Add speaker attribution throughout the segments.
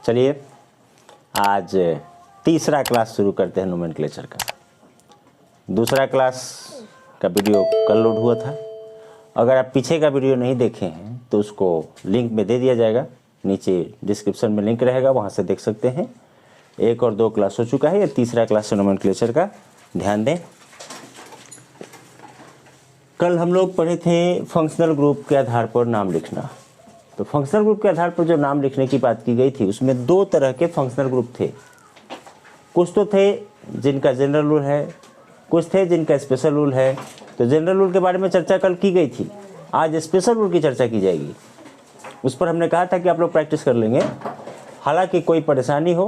Speaker 1: चलिए आज तीसरा क्लास शुरू करते हैं नोमेनक्लेचर का। दूसरा क्लास का वीडियो कल लोड हुआ था। अगर आप पीछे का वीडियो नहीं देखे हैं तो उसको लिंक में दे दिया जाएगा, नीचे डिस्क्रिप्शन में लिंक रहेगा, वहाँ से देख सकते हैं। 1 और 2 क्लास हो चुका है, ये तीसरा क्लास है नोमेनक्लेचर का। ध्यान दें, कल हम लोग पढ़े थे फंक्शनल ग्रुप के आधार पर नाम लिखना। तो फंक्शनल ग्रुप के आधार पर जो नाम लिखने की बात की गई थी उसमें 2 तरह के फंक्शनल ग्रुप थे। कुछ तो थे जिनका जनरल रूल है, कुछ थे जिनका स्पेशल रूल है। तो जनरल रूल के बारे में चर्चा कल की गई थी, आज स्पेशल रूल की चर्चा की जाएगी। उस पर हमने कहा था कि आप लोग प्रैक्टिस कर लेंगे। हालांकि कोई परेशानी हो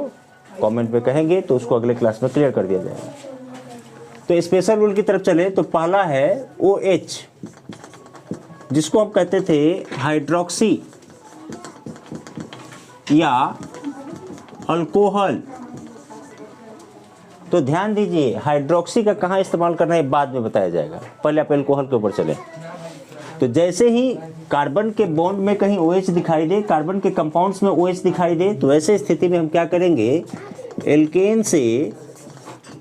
Speaker 1: कमेंट में कहेंगे तो उसको अगले क्लास में क्लियर कर दिया जाएगा। तो स्पेशल रूल की तरफ चले तो पहला है OH, जिसको हम कहते थे हाइड्रोक्सी या अल्कोहल। तो ध्यान दीजिए, हाइड्रोक्सी का कहाँ इस्तेमाल करना है बाद में बताया जाएगा, पहले आप अल्कोहल के ऊपर चलें। तो जैसे ही कार्बन के बॉन्ड में कहीं OH दिखाई दे, कार्बन के कंपाउंड्स में OH दिखाई दे, तो ऐसे स्थिति में हम क्या करेंगे, एल्केन से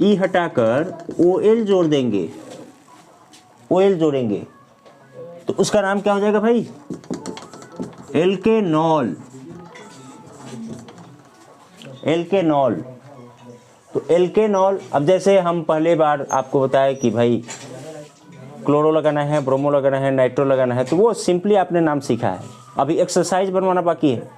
Speaker 1: E हटाकर OL जोड़ देंगे, OL जोड़ेंगे। तो उसका नाम क्या हो जाएगा भाई, एल्केनॉल। एल्केनॉल। तो एल्केनॉल, अब जैसे हम पहले बार आपको बताया कि भाई क्लोरो लगाना है, ब्रोमो लगाना है, नाइट्रो लगाना है, तो वो सिंपली आपने नाम सीखा है। अभी एक्सरसाइज बनवाना बाकी है।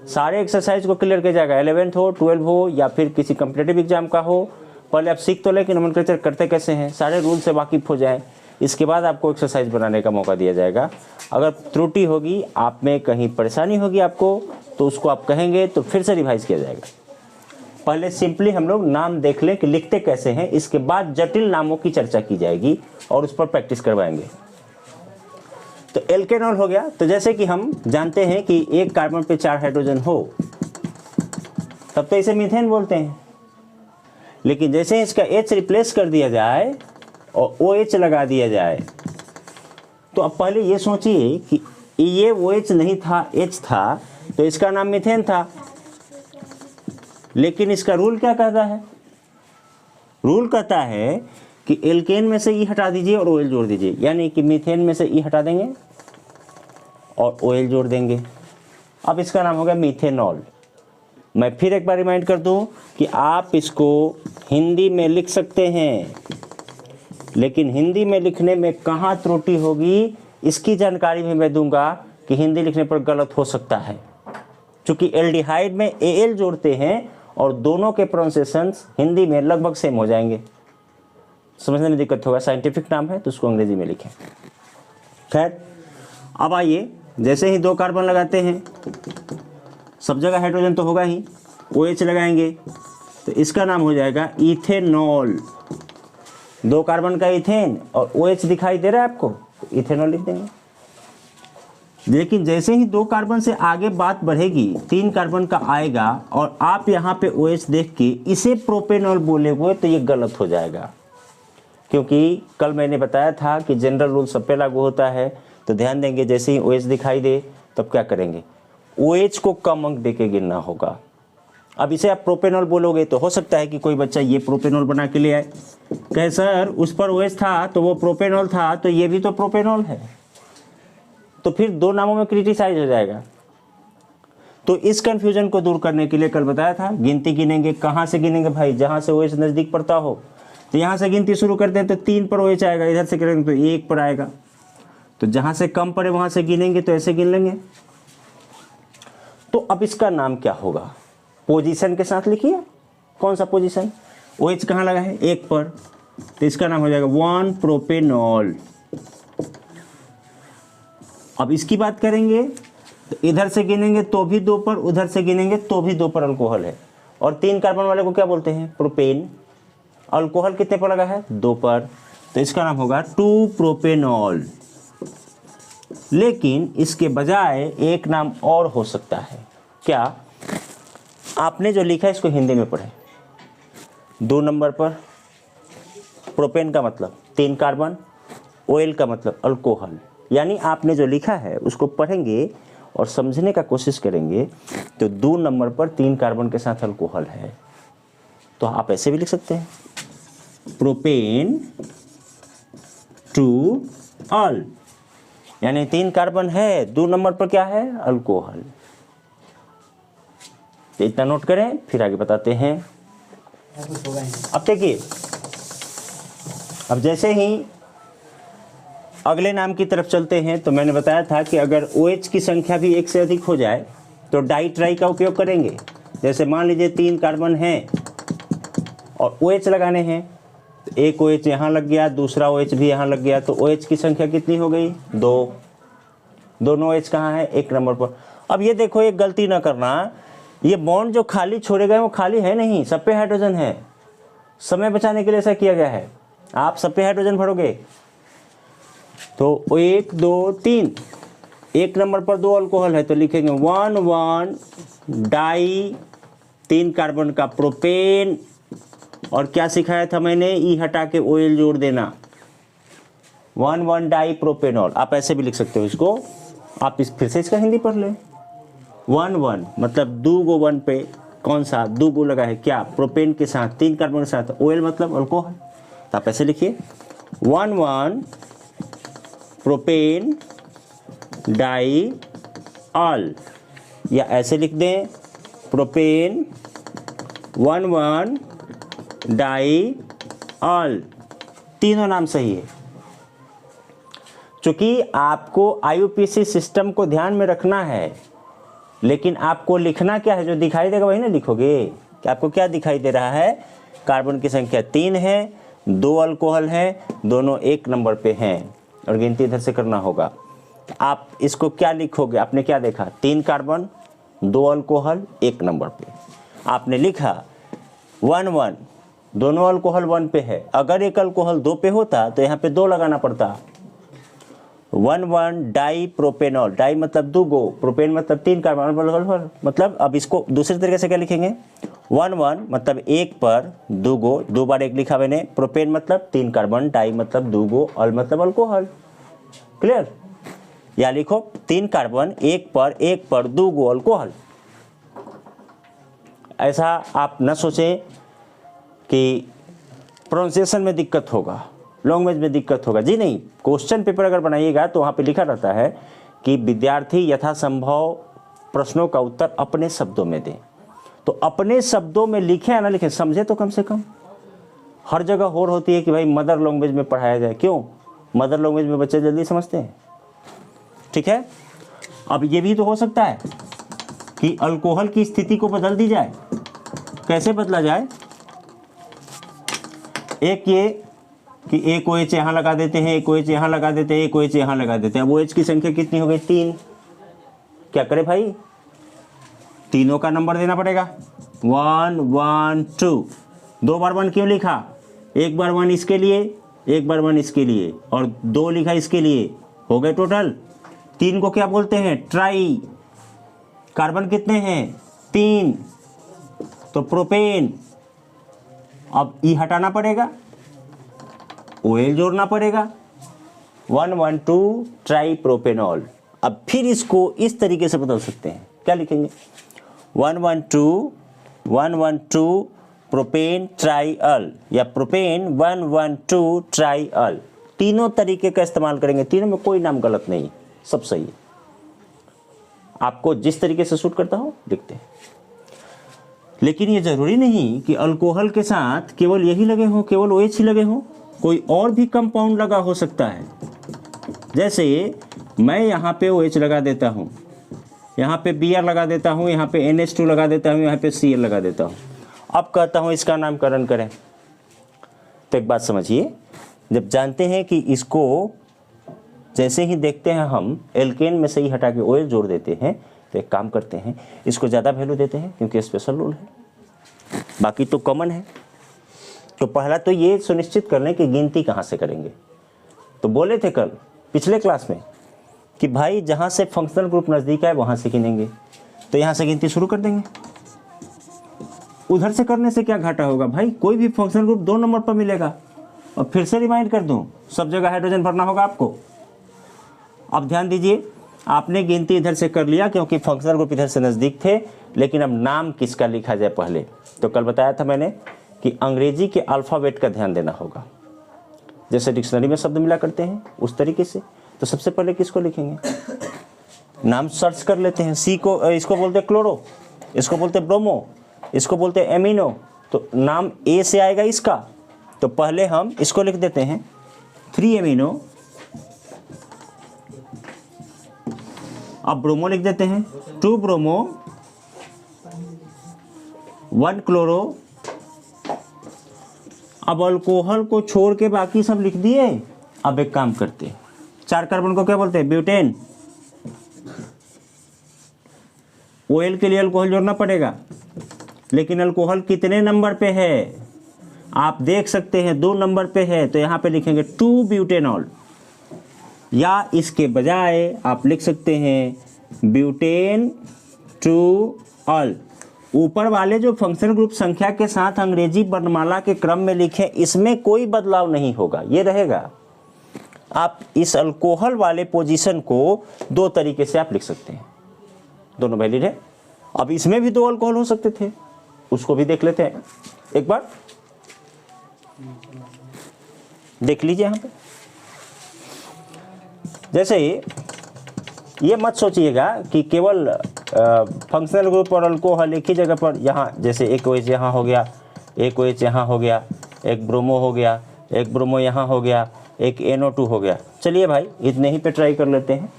Speaker 1: सारे एक्सरसाइज को क्लियर किया जाएगा, 11th हो, 12 हो या फिर किसी कम्पिटेटिव एग्जाम का हो। पहले आप सीख तो लेकिन नोमेनक्लेचर करते कैसे हैं, सारे रूल से वाकिफ हो जाएं, इसके बाद आपको एक्सरसाइज बनाने का मौका दिया जाएगा। अगर त्रुटि होगी, आप में कहीं परेशानी होगी आपको, तो उसको आप कहेंगे तो फिर से रिवाइज किया जाएगा। पहले सिंपली हम लोग नाम देख लें कि लिखते कैसे हैं, इसके बाद जटिल नामों की चर्चा की जाएगी और उस पर प्रैक्टिस करवाएंगे। तो एल्केनॉल हो गया। तो जैसे कि हम जानते हैं कि एक कार्बन पे 4 हाइड्रोजन हो तब तो इसे मीथेन बोलते हैं। लेकिन जैसे ही इसका H रिप्लेस कर दिया जाए और OH लगा दिया जाए, तो अब पहले ये सोचिए कि ये OH नहीं था, H था, तो इसका नाम मीथेन था। लेकिन इसका रूल क्या कहता है, रूल कहता है कि एल्केन में से E हटा दीजिए और OL जोड़ दीजिए, यानी कि मीथेन में से E हटा देंगे और OL जोड़ देंगे। अब इसका नाम हो गया मीथेनॉल। मैं फिर एक बार रिमाइंड कर दूं कि आप इसको हिंदी में लिख सकते हैं, लेकिन हिंदी में लिखने में कहाँ त्रुटि होगी इसकी जानकारी भी मैं दूंगा कि हिंदी लिखने पर गलत हो सकता है। क्योंकि एल्डिहाइड में AL जोड़ते हैं और दोनों के प्रोनाउंसिएशंस हिंदी में लगभग सेम हो जाएंगे, समझने में दिक्कत होगा। साइंटिफिक नाम है तो उसको अंग्रेजी में लिखें। खैर, अब आइए, जैसे ही 2 कार्बन लगाते हैं, सब जगह हाइड्रोजन तो होगा ही, OH लगाएंगे तो इसका नाम हो जाएगा इथेनॉल। 2 कार्बन का इथेन और OH दिखाई दे रहा है आपको, तो इथेनॉल लिख देंगे। लेकिन जैसे ही 2 कार्बन से आगे बात बढ़ेगी, 3 कार्बन का आएगा और आप यहाँ पे OH देख के इसे प्रोपेनॉल बोले हुए, तो ये गलत हो जाएगा। क्योंकि कल मैंने बताया था कि जनरल रूल सब पे लागू होता है। तो ध्यान देंगे, जैसे ही OH दिखाई दे तब क्या करेंगे, OH को कम अंक देके गिनना होगा। अब इसे आप प्रोपेनॉल बोलोगे तो हो सकता है कि कोई बच्चा ये प्रोपेनॉल बना के ले आए, कहे सर उस पर OH था तो वो प्रोपेनॉल था, तो ये भी तो प्रोपेनॉल है। तो फिर 2 नामों में क्रिटिसाइज हो जाएगा। तो इस कंफ्यूजन को दूर करने के लिए कल बताया था, गिनती गिनेंगे। कहाँ से गिनेंगे भाई, जहाँ से OH नज़दीक पड़ता हो। तो यहाँ से गिनती शुरू करते हैं तो 3 पर OH आएगा, इधर से करेंगे तो 1 पर आएगा। तो जहाँ से कम पड़े वहाँ से गिनेंगे तो ऐसे गिन लेंगे। तो अब इसका नाम क्या होगा, पोजीशन के साथ लिखिए। कौन सा पोजीशन, OH कहाँ लगा है, 1 पर, तो इसका नाम हो जाएगा 1 प्रोपेनॉल। अब इसकी बात करेंगे तो इधर से गिनेंगे तो भी 2 पर, उधर से गिनेंगे तो भी 2 पर अल्कोहल है। और 3 कार्बन वाले को क्या बोलते हैं, प्रोपेन। अल्कोहल कितने पर लगा है, 2 पर, तो इसका नाम होगा 2 प्रोपेनॉल। लेकिन इसके बजाय एक नाम और हो सकता है। क्या, आपने जो लिखा है इसको हिंदी में पढ़े। 2 नंबर पर प्रोपेन का मतलब 3 कार्बन, OL का मतलब अल्कोहल। यानी आपने जो लिखा है उसको पढ़ेंगे और समझने का कोशिश करेंगे तो 2 नंबर पर 3 कार्बन के साथ अल्कोहल है, तो आप ऐसे भी लिख सकते हैं प्रोपेन टू अल, यानी 3 कार्बन है, 2 नंबर पर क्या है अल्कोहल। तो इतना नोट करें, फिर आगे बताते हैं। अब देखिए, अब जैसे ही अगले नाम की तरफ चलते हैं तो मैंने बताया था कि अगर OH की संख्या भी 1 से अधिक हो जाए तो डाई ट्राई का उपयोग करेंगे। जैसे मान लीजिए 3 कार्बन हैं और OH लगाने हैं, एक OH यहाँ लग गया, दूसरा OH भी यहाँ लग गया, तो OH की संख्या कितनी हो गई 2। दोनों OH कहाँ है 1 नंबर पर। अब ये देखो, एक गलती ना करना, ये बॉन्ड जो खाली छोड़े गए वो खाली है नहीं, सब पे हाइड्रोजन है। समय बचाने के लिए ऐसा किया गया है, आप सब पे हाइड्रोजन भरोगे तो 1 2 3, 1 नंबर पर 2 अल्कोहल है तो लिखेंगे 1 डाई 3 कार्बन का प्रोपेन, और क्या सिखाया था मैंने, ई हटा के OL जोड़ देना, 1 डाई प्रोपेनॉल। आप ऐसे भी लिख सकते हो इसको, आप इस फिर से इसका हिंदी पढ़ लें। 1 मतलब 2 गो 1 पे कौन सा 2 गो लगा है, क्या प्रोपेन के साथ 3 कार्बन के साथ, OL मतलब अल्कोहल। तो आप ऐसे लिखिए 1 प्रोपेन डाई अल, या ऐसे लिख दें प्रोपेन 1 डाई अल, तीनों नाम सही है। चूंकि आपको IUPAC सिस्टम को ध्यान में रखना है, लेकिन आपको लिखना क्या है, जो दिखाई देगा वही ना लिखोगे। कि आपको क्या दिखाई दे रहा है, कार्बन की संख्या 3 है, 2 अल्कोहल है, दोनों 1 नंबर पे हैं, और गिनती इधर से करना होगा। आप इसको क्या लिखोगे, आपने क्या देखा, 3 कार्बन 2 अल्कोहल 1 नंबर पे, आपने लिखा 1 दोनों अल्कोहल 1 पे है। अगर एक अल्कोहल 2 पे होता तो यहाँ पे 2 लगाना पड़ता। 1 डाई प्रोपेनॉल, डाई मतलब 2 गो, प्रोपेन मतलब 3 कार्बन, मतलब अब इसको दूसरे तरीके से क्या लिखेंगे, 1 मतलब 1 पर 2 गो, 2 बार 1 लिखा मैंने, प्रोपेन मतलब 3 कार्बन, डाई मतलब 2 गो, अल मतलब अल्कोहल। क्लियर, या लिखो 3 कार्बन 1 पर 2 गो अल्कोहल। ऐसा आप न सोचें कि प्रोनाउंसिएशन में दिक्कत होगा, लैंग्वेज में दिक्कत होगा, जी नहीं। क्वेश्चन पेपर अगर बनाइएगा तो वहाँ पे लिखा रहता है कि विद्यार्थी यथासंभव प्रश्नों का उत्तर अपने शब्दों में दें। तो अपने शब्दों में लिखें या ना लिखें, समझे तो कम से कम। हर जगह होड़ होती है कि भाई मदर लैंग्वेज में पढ़ाया जाए, क्यों, मदर लैंग्वेज में बच्चे जल्दी समझते हैं। ठीक है, अब ये भी तो हो सकता है कि अल्कोहल की स्थिति को बदल दी जाए। कैसे बदला जाए, एक ये कि एक OH यहाँ लगा देते हैं, एक OH यहाँ लगा देते हैं, एक OH यहाँ लगा देते हैं। अब OH की संख्या कितनी हो गई 3, क्या करे भाई, तीनों का नंबर देना पड़ेगा, 1 1 2। 2 बार 1 क्यों लिखा, एक बार 1 इसके लिए, एक बार 1 इसके लिए, और 2 लिखा इसके लिए, हो गए टोटल 3 को क्या बोलते हैं, ट्राई। कार्बन कितने हैं 3, तो प्रोपेन। अब ई हटाना पड़ेगा, OL जोड़ना पड़ेगा, 1 1 2 ट्राई प्रोपेनॉल। अब फिर इसको इस तरीके से बदल सकते हैं, क्या लिखेंगे, 1 1 2 प्रोपेन ट्राई अल, या प्रोपेन 1 1 2 ट्राई अल। तीनों तरीके का इस्तेमाल करेंगे, तीनों में कोई नाम गलत नहीं, सब सही है। आपको जिस तरीके से सूट करता हो लिखते हैं। लेकिन ये जरूरी नहीं कि अल्कोहल के साथ केवल यही लगे हो, केवल OH ही लगे हो, कोई और भी कंपाउंड लगा हो सकता है। जैसे मैं यहाँ पे OH लगा देता हूँ, यहाँ पे Br लगा देता हूँ, यहाँ पे NH2 लगा देता हूँ, यहाँ पे Cl लगा देता हूँ। अब कहता हूँ इसका नामकरण करें। तो एक बात समझिए, जब जानते हैं कि इसको जैसे ही देखते हैं हम एल्केन में से ही हटा के OL जोड़ देते हैं, तो एक काम करते हैं, इसको ज़्यादा वैल्यू देते हैं क्योंकि स्पेशल रूल है, बाकी तो कॉमन है। तो पहला तो ये सुनिश्चित कर लें कि गिनती कहाँ से करेंगे। तो बोले थे कल पिछले क्लास में कि भाई जहाँ से फंक्शनल ग्रुप नज़दीक है वहाँ से गिनेंगे, तो यहाँ से गिनती शुरू कर देंगे। उधर से करने से क्या घाटा होगा भाई, कोई भी फंक्शनल ग्रुप 2 नंबर पर मिलेगा। और फिर से रिमाइंड कर दूँ, सब जगह हाइड्रोजन भरना होगा आपको। अब ध्यान दीजिए, आपने गिनती इधर से कर लिया क्योंकि फंक्शनल ग्रुप इधर से नज़दीक थे, लेकिन अब नाम किसका लिखा जाए पहले। तो कल बताया था मैंने कि अंग्रेजी के अल्फ़ाबेट का ध्यान देना होगा, जैसे डिक्शनरी में शब्द मिला करते हैं उस तरीके से। तो सबसे पहले किसको लिखेंगे, नाम सर्च कर लेते हैं। सी को, इसको बोलते हैं क्लोरो, इसको बोलते हैं ब्रोमो, इसको बोलते हैं एमिनो। तो नाम ए से आएगा इसका, तो पहले हम इसको लिख देते हैं 3 एमिनो। अब ब्रोमो लिख देते हैं 2 ब्रोमो 1 क्लोरो। अब अल्कोहल को छोड़ के बाकी सब लिख दिए। अब एक काम करते हैं, 4 कार्बन को क्या बोलते हैं, ब्यूटेन। ओएल के लिए अल्कोहल जोड़ना पड़ेगा, लेकिन अल्कोहल कितने नंबर पे है आप देख सकते हैं, 2 नंबर पे है। तो यहाँ पे लिखेंगे 2 ब्यूटेनॉल, या इसके बजाय आप लिख सकते हैं ब्यूटेन 2 ऑल। ऊपर वाले जो फंक्शनल ग्रुप संख्या के साथ अंग्रेजी वर्णमाला के क्रम में लिखें, इसमें कोई बदलाव नहीं होगा, ये रहेगा। आप इस अल्कोहल वाले पोजीशन को 2 तरीके से आप लिख सकते हैं, दोनों वैलिड है। अब इसमें भी 2 अल्कोहल हो सकते थे, उसको भी देख लेते हैं एक बार। देख लीजिए यहाँ पे, जैसे ये मत सोचिएगा कि केवल फंक्शनल ग्रुप और अल्कोहल एक ही जगह पर, यहाँ जैसे एक OH यहाँ हो गया, एक OH यहाँ हो गया, एक ब्रोमो हो गया, एक ब्रोमो यहाँ हो गया, एक NO2 हो गया। चलिए भाई इतने ही पे ट्राई कर लेते हैं।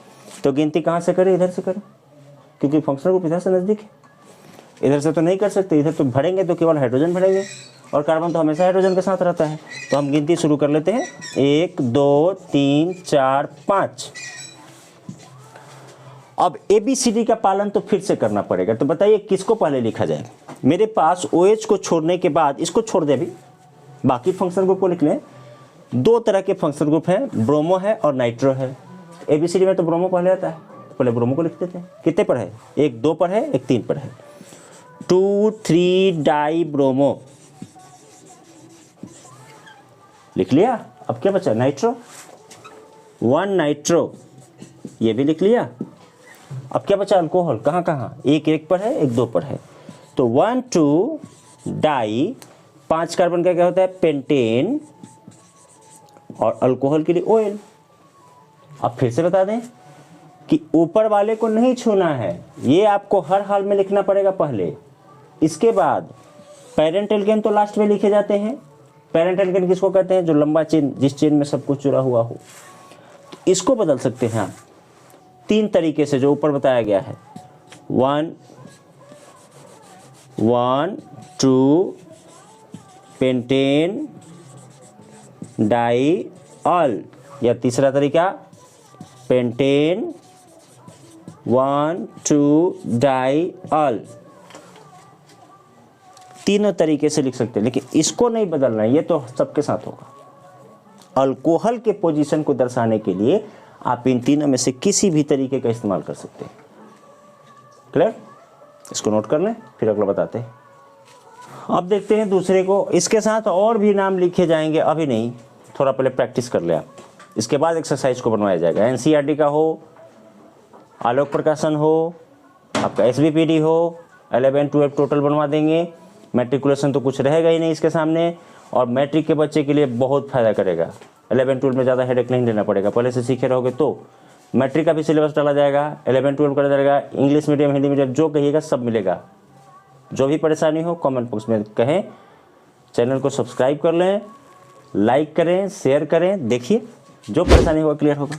Speaker 1: तो गिनती कहाँ से करें, इधर से करें, क्योंकि फंक्शनल ग्रुप इधर से नज़दीक है। इधर से तो नहीं कर सकते, इधर तो भरेंगे तो केवल हाइड्रोजन भरेंगे, और कार्बन तो हमेशा हाइड्रोजन के साथ रहता है। तो हम गिनती शुरू कर लेते हैं, 1 2 3 4 5। अब ABCD का पालन तो फिर से करना पड़ेगा। तो बताइए किसको पहले लिखा जाए। मेरे पास OH को छोड़ने के बाद, इसको छोड़ दे, अभी बाकी फंक्शनल ग्रुप को लिख लें। 2 तरह के फंक्शनल ग्रुप हैं, ब्रोमो है और नाइट्रो है। ABCD में तो ब्रोमो पहले आता है, तो पहले ब्रोमो को लिख देते हैं। कितने पर है, एक 2 पर है, एक 3 पर है। 2 3 डाई ब्रोमो लिख लिया। अब क्या बचा, नाइट्रो, 1 नाइट्रो, ये भी लिख लिया। अब क्या बचा, अल्कोहल, कहाँ कहाँ, एक 1 पर है, एक 2 पर है। तो 1 2 डाई, 5 कार्बन का क्या होता है, पेंटेन, और अल्कोहल के लिए OL। अब फिर से बता दें कि ऊपर वाले को नहीं छूना है, ये आपको हर हाल में लिखना पड़ेगा पहले। इसके बाद पेरेंट एल्केन तो लास्ट में लिखे जाते हैं। पेरेंट एल्केन किसको कहते हैं, जो लंबा चेन, जिस चेन में सब कुछ जुड़ा हुआ हो। तो इसको बदल सकते हैं आप 3 तरीके से, जो ऊपर बताया गया है। 1 1 2 पेंटेन डाई ऑल, या तीसरा तरीका पेंटेन 1 2 डाई ऑल। तीनों तरीके से लिख सकते हैं, लेकिन इसको नहीं बदलना है, ये तो सबके साथ होगा। अल्कोहल के पोजीशन को दर्शाने के लिए आप इन तीनों में से किसी भी तरीके का इस्तेमाल कर सकते हैं। क्लियर, इसको नोट कर लें, फिर अगला बताते हैं। अब देखते हैं दूसरे को, इसके साथ और भी नाम लिखे जाएंगे, अभी नहीं, थोड़ा पहले प्रैक्टिस कर ले आप, इसके बाद एक्सरसाइज को बनवाया जाएगा। NCERT का हो, आलोक प्रकाशन हो, आपका SBPD हो, 11 12 टोटल बनवा देंगे। मैट्रिकुलेशन तो कुछ रहेगा ही नहीं इसके सामने, और मैट्रिक के बच्चे के लिए बहुत फ़ायदा करेगा। 11 12 में ज़्यादा हेडेक नहीं लेना पड़ेगा, पहले से सीखे रहोगे तो। मैट्रिक का भी सिलेबस डाला जाएगा, 11 12 करा जाएगा, इंग्लिश मीडियम, हिंदी मीडियम, जो कहिएगा सब मिलेगा। जो भी परेशानी हो कमेंट बॉक्स में कहें। चैनल को सब्सक्राइब कर लें, लाइक करें, शेयर करें, देखिए जो परेशानी होगा क्लियर होगा।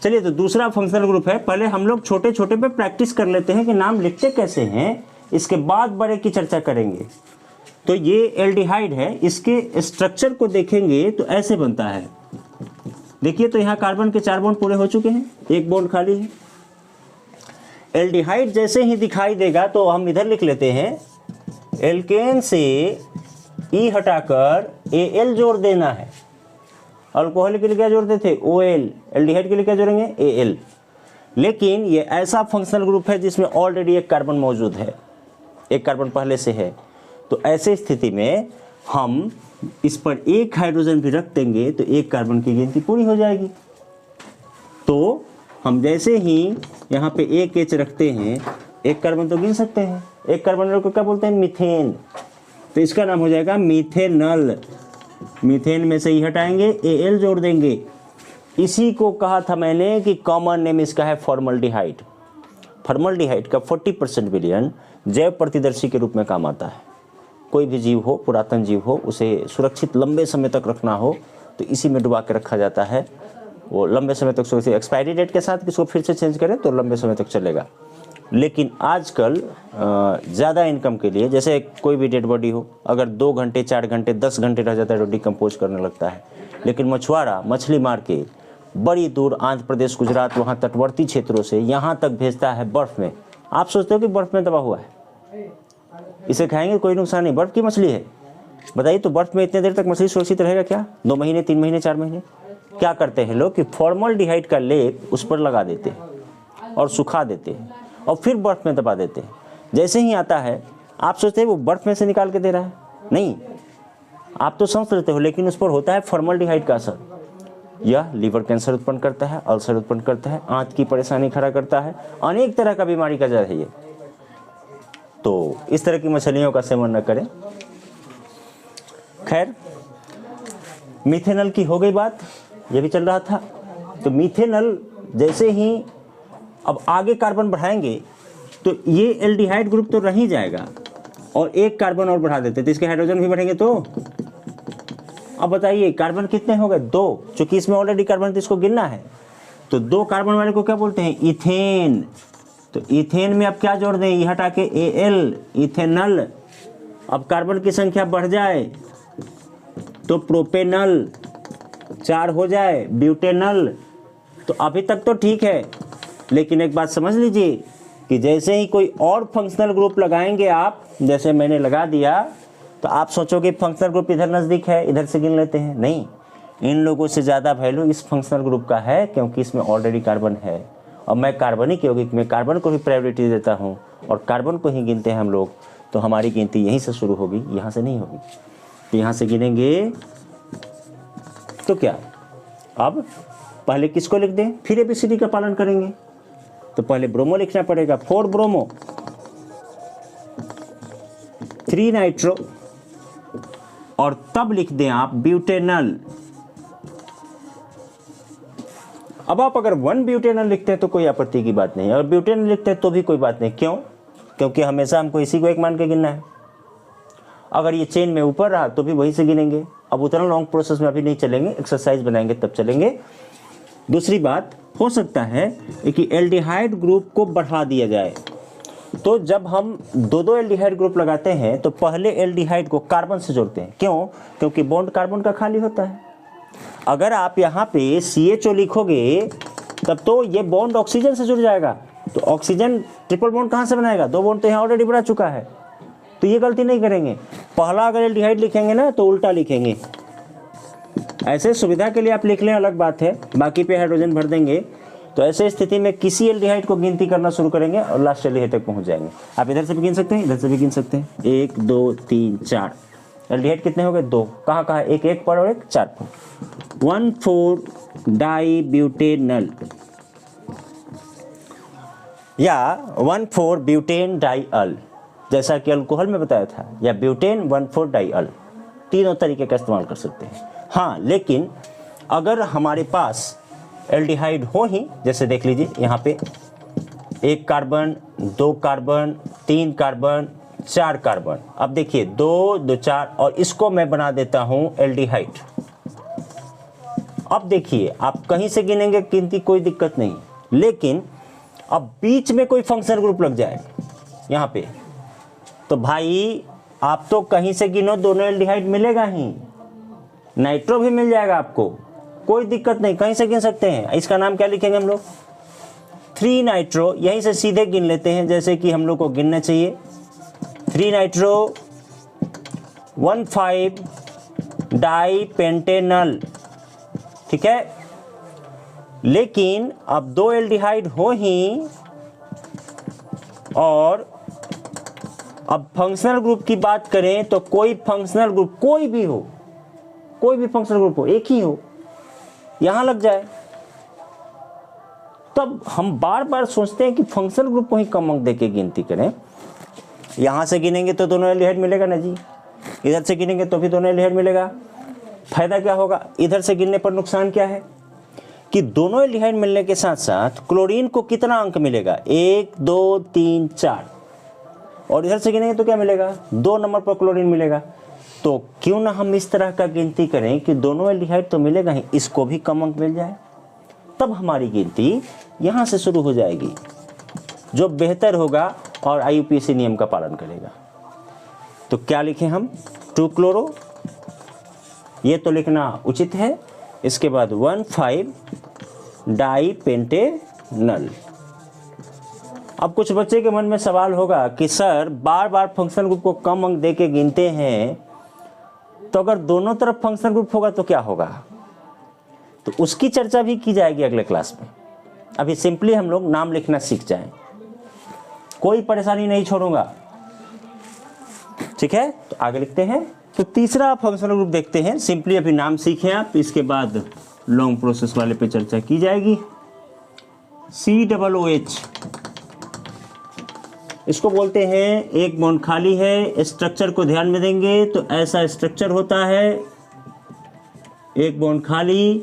Speaker 1: चलिए, तो दूसरा फंक्शनल ग्रुप है। पहले हम लोग छोटे छोटे पे प्रैक्टिस कर लेते हैं कि नाम लिखते कैसे हैं, इसके बाद बड़े की चर्चा करेंगे। तो ये एल्डिहाइड है, इसके स्ट्रक्चर को देखेंगे तो ऐसे बनता है। देखिए, तो यहाँ कार्बन के 4 बॉन्ड पूरे हो चुके हैं, 1 बॉन्ड खाली है। एल्डिहाइड जैसे ही दिखाई देगा तो हम इधर लिख लेते हैं, एल्केन से E हटाकर Al जोड़ देना है। अल्कोहल के लिए क्या जोड़ते थे, OL, एल्डिहाइड के लिए क्या जोड़ेंगे, Al। लेकिन ये ऐसा फंक्शनल ग्रुप है जिसमें ऑलरेडी 1 कार्बन मौजूद है, 1 कार्बन पहले से है। तो ऐसे स्थिति में हम इस पर 1 हाइड्रोजन भी रख देंगे तो 1 कार्बन की गिनती पूरी हो जाएगी। तो हम जैसे ही यहाँ पे एक H रखते हैं, एक कार्बन तो गिन सकते हैं, एक कार्बन को क्या बोलते हैं, मीथेन, तो इसका नाम हो जाएगा मीथेनल। मीथेन में से ही हटाएंगे, Al जोड़ देंगे। इसी को कहा था मैंने कि कॉमन नेम इसका है फॉर्मल्डिहाइड। फॉर्मल्डिहाइड का 40% विलयन जैव प्रतिदर्शी के रूप में काम आता है। कोई भी जीव हो, पुरातन जीव हो, उसे सुरक्षित लंबे समय तक रखना हो तो इसी में डुबा के रखा जाता है। वो लंबे समय तक सुरक्षित, एक्सपायरी डेट के साथ इसको फिर से चेंज करें तो लंबे समय तक चलेगा। लेकिन आजकल ज़्यादा इनकम के लिए, जैसे कोई भी डेड बॉडी हो, अगर 2 घंटे 4 घंटे 10 घंटे रह जाता है तो डिकम्पोज करने लगता है। लेकिन मछुआरा मछली मार के बड़ी दूर आंध्र प्रदेश, गुजरात, वहाँ तटवर्ती क्षेत्रों से यहाँ तक भेजता है बर्फ़ में। आप सोचते हो कि बर्फ़ में दबा हुआ है, इसे खाएंगे कोई नुकसान नहीं, बर्फ़ की मछली है। बताइए तो बर्फ़ में इतने देर तक मछली सुरक्षित रहेगा क्या? 2 महीने 3 महीने 4 महीने? क्या करते हैं लोग कि फॉर्मल्डिहाइड का लेप उस पर लगा देते हैं और सुखा देते हैं और फिर बर्फ़ में दबा देते हैं। जैसे ही आता है आप सोचते हैं वो बर्फ़ में से निकाल के दे रहा है, नहीं, आप तो समझ लेते हो, लेकिन उस पर होता है फॉर्मल्डिहाइड का असर। यह लीवर कैंसर उत्पन्न करता है, अल्सर उत्पन्न करता है, आंत की परेशानी खड़ा करता है, अनेक तरह का बीमारी का जड़ है ये। तो इस तरह की मछलियों का सेवन न करें। खैर, मीथेनल की हो गई बात, ये भी चल रहा था। तो मीथेनल जैसे ही अब आगे कार्बन बढ़ाएंगे तो ये एल्डिहाइड ग्रुप तो रह ही जाएगा और एक कार्बन और बढ़ा देते तो इसके हाइड्रोजन भी बढ़ेंगे। तो अब बताइए कार्बन कितने हो गए? 2, चूंकि इसमें ऑलरेडी कार्बन तो इसको गिनना है। तो 2 कार्बन वाले को क्या बोलते हैं? इथेन। तो इथेन में अब क्या जोड़ दें? ये हटा के Al, इथेनल। अब कार्बन की संख्या बढ़ जाए तो प्रोपेनल, 4 हो जाए ब्यूटेनल। तो अभी तक तो ठीक है, लेकिन एक बात समझ लीजिए कि जैसे ही कोई और फंक्शनल ग्रुप लगाएंगे आप, जैसे मैंने लगा दिया, तो आप सोचोगे फंक्शनल ग्रुप इधर नज़दीक है, इधर से गिन लेते हैं। नहीं, इन लोगों से ज़्यादा वैल्यू इस फंक्शनल ग्रुप का है, क्योंकि इसमें ऑलरेडी कार्बन है और मैं कार्बनिक यौगिक में कार्बन को ही प्रायोरिटी देता हूँ और कार्बन को ही गिनते हैं हम लोग। तो हमारी गिनती यहीं से शुरू होगी, यहाँ से नहीं होगी। तो यहाँ से गिनेंगे तो क्या, अब पहले किसको लिख दें, फिर ABCD का पालन करेंगे। तो पहले ब्रोमो लिखना पड़ेगा, 4 ब्रोमो, 3 नाइट्रो, और तब लिख दें आप ब्यूटेनल। अब आप अगर 1 ब्यूटेनल लिखते हैं तो कोई आपत्ति की बात नहीं, और ब्यूटेनल लिखते हैं तो भी कोई बात नहीं। क्यों? क्योंकि हमेशा हमको इसी को एक मान के गिनना है। अगर ये चेन में ऊपर रहा तो भी वहीं से गिनेंगे। अब उतना लॉन्ग प्रोसेस में अभी नहीं चलेंगे, एक्सरसाइज बनाएंगे तब चलेंगे। दूसरी बात, हो सकता है कि एल्डिहाइड ग्रुप को बढ़ा दिया जाए। तो जब हम 2 एल्डिहाइड ग्रुप लगाते हैं तो पहले एल्डिहाइड को कार्बन से जोड़ते हैं। क्यों? क्योंकि बॉन्ड कार्बन का खाली होता है। अगर आप यहाँ पे CHO लिखोगे तब तो ये बॉन्ड ऑक्सीजन से जुड़ जाएगा, तो ऑक्सीजन ट्रिपल बॉन्ड कहाँ से बनाएगा? 2 बॉन्ड तो यहाँ ऑलरेडी बना चुका है। तो ये गलती नहीं करेंगे। पहला अगर एल्डिहाइड लिखेंगे ना तो उल्टा लिखेंगे। ऐसे सुविधा के लिए आप लिख लें, अलग बात है, बाकी पे हाइड्रोजन भर देंगे। तो ऐसे स्थिति में किसी एल्डिहाइड को गिनती करना शुरू करेंगे और लास्ट एल्डिहाइड तक पहुंच जाएंगे। आप इधर से भी गिन सकते हैं, इधर से भी गिन सकते हैं। 1 2 3 4 एल्डिहाइड कितने हो गए? 2। कहाँ कहाँ? एक एक पर और एक 4 पर। 1,4 डाई ब्यूटेनल या 1,4 ब्यूटेन डाइअल, जैसा कि अल्कोहल में बताया था, या ब्यूटेन 1,4 डाइअल। तीनों तरीके का इस्तेमाल कर सकते हैं। हाँ, लेकिन अगर हमारे पास एल्डिहाइड हो ही, जैसे देख लीजिए यहाँ पे 1 कार्बन, 2 कार्बन, 3 कार्बन, 4 कार्बन। अब देखिए 2 2 4, और इसको मैं बना देता हूँ एल्डिहाइड। अब देखिए आप कहीं से गिनेंगे गिनती, कोई दिक्कत नहीं, लेकिन अब बीच में कोई फंक्शनल ग्रुप लग जाए यहाँ पे, तो भाई आप तो कहीं से गिनो, दोनों एल्डिहाइड मिलेगा ही, नाइट्रो भी मिल जाएगा आपको, कोई दिक्कत नहीं, कहीं से गिन सकते हैं। इसका नाम क्या लिखेंगे हम लोग? 3 नाइट्रो। यहीं से सीधे गिन लेते हैं जैसे कि हम लोग को गिनना चाहिए। 3 नाइट्रो 1,5 डाई पेंटेनल, ठीक है। लेकिन अब 2 एल्डिहाइड हो ही, और अब फंक्शनल ग्रुप की बात करें तो कोई फंक्शनल ग्रुप, कोई भी हो, कोई भी फंक्शनल ग्रुप हो, एक ही हो, यहां लग जाए तब हम बार बार सोचते हैं कि फंक्शनल ग्रुप को ही कम अंक देके गिनती करें। यहाँ से गिनेंगे तो दोनों एल्डिहाइड मिलेगा ना जी, इधर से गिनेंगे तो भी दोनों एल्डिहाइड मिलेगा। फायदा क्या होगा, इधर से गिनने पर नुकसान क्या है कि दोनों एल्डिहाइड मिलने के साथ साथ क्लोरीन को कितना अंक मिलेगा, 1 2 3 4, और इधर से गिनेंगे तो क्या मिलेगा, 2 नंबर पर क्लोरीन मिलेगा। तो क्यों ना हम इस तरह का गिनती करें कि दोनों एल्डिहाइड तो मिलेगा ही, इसको भी कम अंक मिल जाए, तब हमारी गिनती यहाँ से शुरू हो जाएगी, जो बेहतर होगा और IUPAC नियम का पालन करेगा। तो क्या लिखें हम, 2 क्लोरो, ये तो लिखना उचित है। इसके बाद 1,5 डाइपेंटेनल। अब कुछ बच्चे के मन में सवाल होगा कि सर बार बार फंक्शनल ग्रुप को कम अंक देके गिनते हैं, तो अगर दोनों तरफ फंक्शनल ग्रुप होगा तो क्या होगा, तो उसकी चर्चा भी की जाएगी अगले क्लास में। अभी सिंपली हम लोग नाम लिखना सीख जाएं, कोई परेशानी नहीं छोड़ूंगा, ठीक है। तो आगे लिखते हैं। तो तीसरा फंक्शनल ग्रुप देखते हैं। सिंपली अभी नाम सीखें आप, इसके बाद लॉन्ग प्रोसेस वाले पे चर्चा की जाएगी। COOH, इसको बोलते हैं, एक बॉन्ड खाली है। स्ट्रक्चर को ध्यान में देंगे तो ऐसा स्ट्रक्चर होता है, एक बॉन्ड खाली,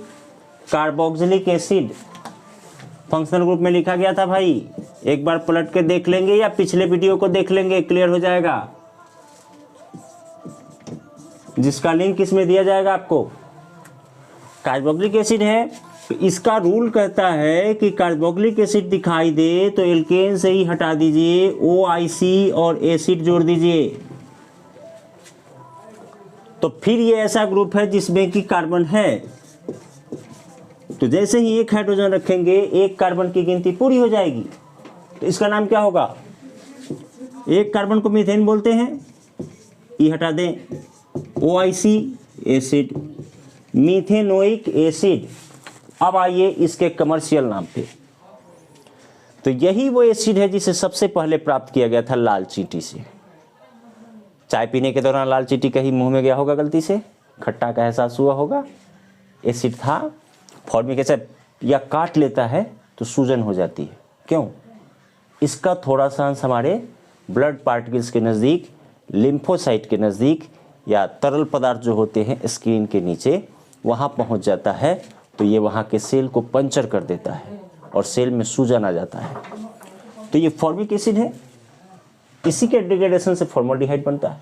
Speaker 1: कार्बोक्सिलिक एसिड फंक्शनल ग्रुप में लिखा गया था भाई, एक बार पलट के देख लेंगे या पिछले वीडियो को देख लेंगे, क्लियर हो जाएगा, जिसका लिंक इसमें दिया जाएगा आपको। कार्बोक्सिलिक एसिड है, तो इसका रूल कहता है कि कार्बोक्सिलिक एसिड दिखाई दे तो एल्केन से ही हटा दीजिए, OIC और एसिड जोड़ दीजिए। तो फिर ये ऐसा ग्रुप है जिसमें कि कार्बन है, तो जैसे ही एक हाइड्रोजन रखेंगे एक कार्बन की गिनती पूरी हो जाएगी। तो इसका नाम क्या होगा, एक कार्बन को मीथेन बोलते हैं, ये हटा दें, OIC एसिड, मीथेनोइक एसिड। अब आइए इसके कमर्शियल नाम पे। तो यही वो एसिड है जिसे सबसे पहले प्राप्त किया गया था लाल चींटी से। चाय पीने के दौरान लाल चींटी कहीं मुंह में गया होगा, गलती से खट्टा का एहसास हुआ होगा, एसिड था। फॉर्मिक एसिड या काट लेता है तो सूजन हो जाती है, क्यों, इसका थोड़ा सा अंश हमारे ब्लड पार्टिकल्स के नज़दीक, लिम्फोसाइट के नज़दीक, या तरल पदार्थ जो होते हैं स्किन के नीचे, वहाँ पहुँच जाता है, तो ये वहाँ के सेल को पंचर कर देता है और सेल में सूजन आ जाता है। तो ये फॉर्मिक एसिड है, इसी के डिग्रेडेशन से फॉर्मल्डिहाइड बनता है।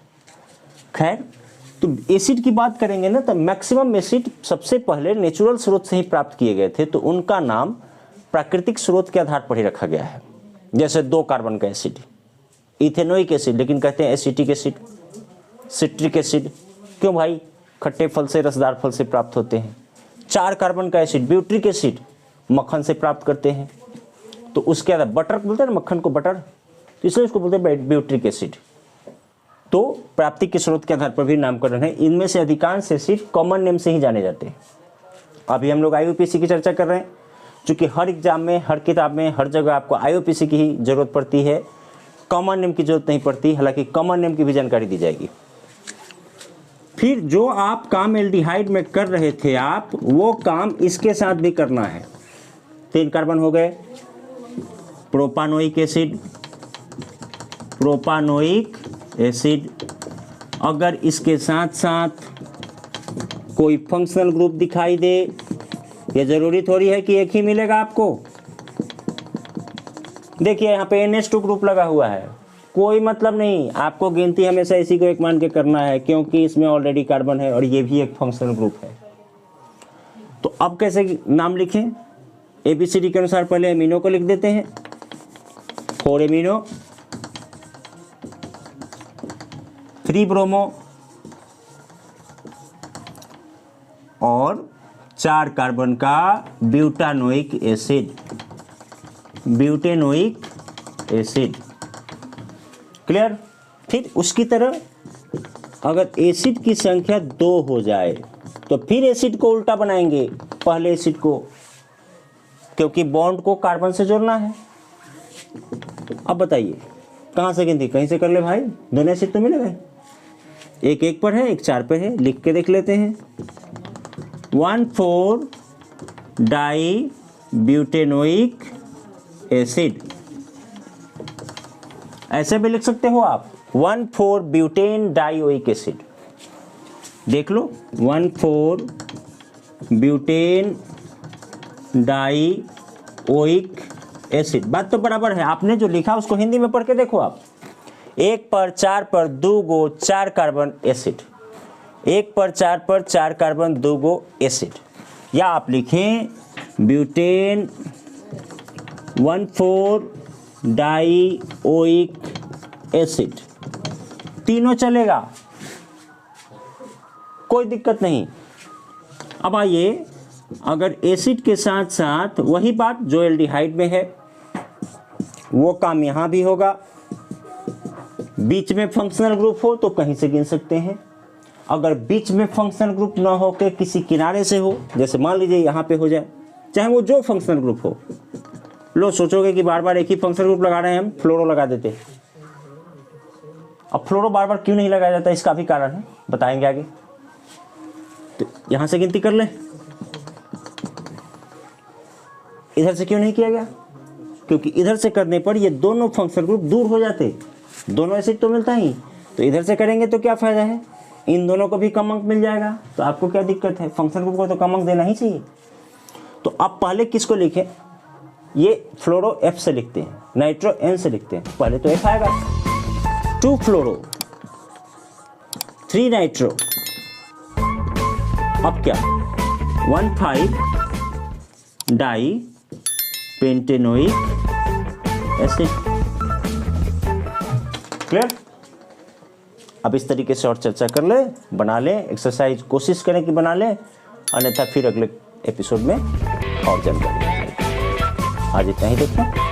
Speaker 1: खैर, तो एसिड की बात करेंगे ना, तो मैक्सिमम एसिड सबसे पहले नेचुरल स्रोत से ही प्राप्त किए गए थे, तो उनका नाम प्राकृतिक स्रोत के आधार पर ही रखा गया है। जैसे 2 कार्बन का एसिड, इथेनोइक एसिड, लेकिन कहते हैं एसिटिक एसिड, सिट्रिक एसिड, क्यों भाई, खट्टे फल से, रसदार फल से प्राप्त होते हैं। 4 कार्बन का एसिड, ब्यूट्रिक एसिड, मक्खन से प्राप्त करते हैं। तो उसके बाद बटर बोलते हैं ना, मक्खन को बटर, तो इसलिए उसको बोलते हैं ब्यूट्रिक एसिड। तो प्राप्ति के स्रोत के आधार पर भी नामकरण है। इनमें से अधिकांश एसिड कॉमन नेम से ही जाने जाते हैं। अभी हम लोग IUPAC की चर्चा कर रहे हैं, क्योंकि हर एग्जाम में, हर किताब में, हर जगह आपको IUPAC की ही जरूरत पड़ती है, कॉमन नेम की जरूरत नहीं पड़ती। हालांकि कॉमन नेम की भी जानकारी दी जाएगी। फिर जो आप काम एल्डिहाइड में कर रहे थे आप, वो काम इसके साथ भी करना है। 3 कार्बन हो गए, प्रोपानोइक एसिड, प्रोपानोइक एसिड। अगर इसके साथ साथ कोई फंक्शनल ग्रुप दिखाई दे, ये जरूरी थोड़ी है कि एक ही मिलेगा आपको। देखिए यहाँ पे NH2 ग्रुप लगा हुआ है, कोई मतलब नहीं, आपको गिनती हमेशा इसी को एक मान के करना है, क्योंकि इसमें ऑलरेडी कार्बन है और ये भी एक फंक्शनल ग्रुप है। तो अब कैसे नाम लिखें, ABCD के अनुसार पहले अमीनो को लिख देते हैं। 4 एमिनो, 3 ब्रोमो और 4 कार्बन का butanoic acid, butanoic acid. Clear. फिर उसकी तरह अगर एसिड की संख्या 2 हो जाए तो फिर एसिड को उल्टा बनाएंगे पहले एसिड को, क्योंकि बॉन्ड को कार्बन से जोड़ना है। अब बताइए कहाँ से गिनती, कहीं से कर ले भाई, दोनों एसिड तो मिल गए, एक 1 पर है, एक 4 पर है, लिख के देख लेते हैं। 1,4 डाई ब्यूटेनोइक एसिड। ऐसे भी लिख सकते हो आप 1,4 ब्यूटेन डाइओइक एसिड। देख लो 1,4 ब्यूटेन डाइओइक एसिड। बात तो बराबर है, आपने जो लिखा उसको हिंदी में पढ़ के देखो आप। 1 पर 4 पर 2 गो 4 कार्बन एसिड, 1 पर 4 पर 4 कार्बन 2 गो एसिड। या आप लिखें ब्यूटेन 1,4 डाइओइक एसिड। तीनों चलेगा, कोई दिक्कत नहीं। अब आइए, अगर एसिड के साथ साथ वही बात जो एल्डिहाइड में है वो काम यहां भी होगा। बीच में फंक्शनल ग्रुप हो तो कहीं से गिन सकते हैं। अगर बीच में फंक्शनल ग्रुप ना हो के किसी किनारे से हो, जैसे मान लीजिए यहाँ पे हो जाए, चाहे वो जो फंक्शनल ग्रुप हो। लो सोचोगे कि बार बार एक ही फंक्शनल ग्रुप लगा रहे हैं, हम फ्लोरो लगा देते। अब फ्लोरो बार बार क्यों नहीं लगाया जाता, इसका भी कारण है, बताएंगे आगे। तो यहां से गिनती कर ले, इधर से क्यों नहीं किया गया? क्योंकि इधर से करने पर ये दोनों फंक्शनल ग्रुप दूर हो जाते, दोनों एसिड तो मिलता ही। तो इधर से करेंगे तो क्या फायदा है, इन दोनों को भी कम अंक मिल जाएगा। तो आपको क्या दिक्कत है, फंक्शनल ग्रुप को तो कम अंक देना ही चाहिए। तो अब पहले किसको लिखें, ये फ्लोरो एफ से लिखते हैं, नाइट्रो एन से लिखते हैं। पहले तो एफ आएगा, 2 फ्लोरो 3 नाइट्रो। अब क्या, 1,5 डाई पेंटेनोइक एसिड। क्लियर? अब इस तरीके से और चर्चा कर ले, बना ले एक्सरसाइज, कोशिश करें कि बना ले, अन्यथा फिर अगले एपिसोड में और जानकारी। आज इतना ही देखना।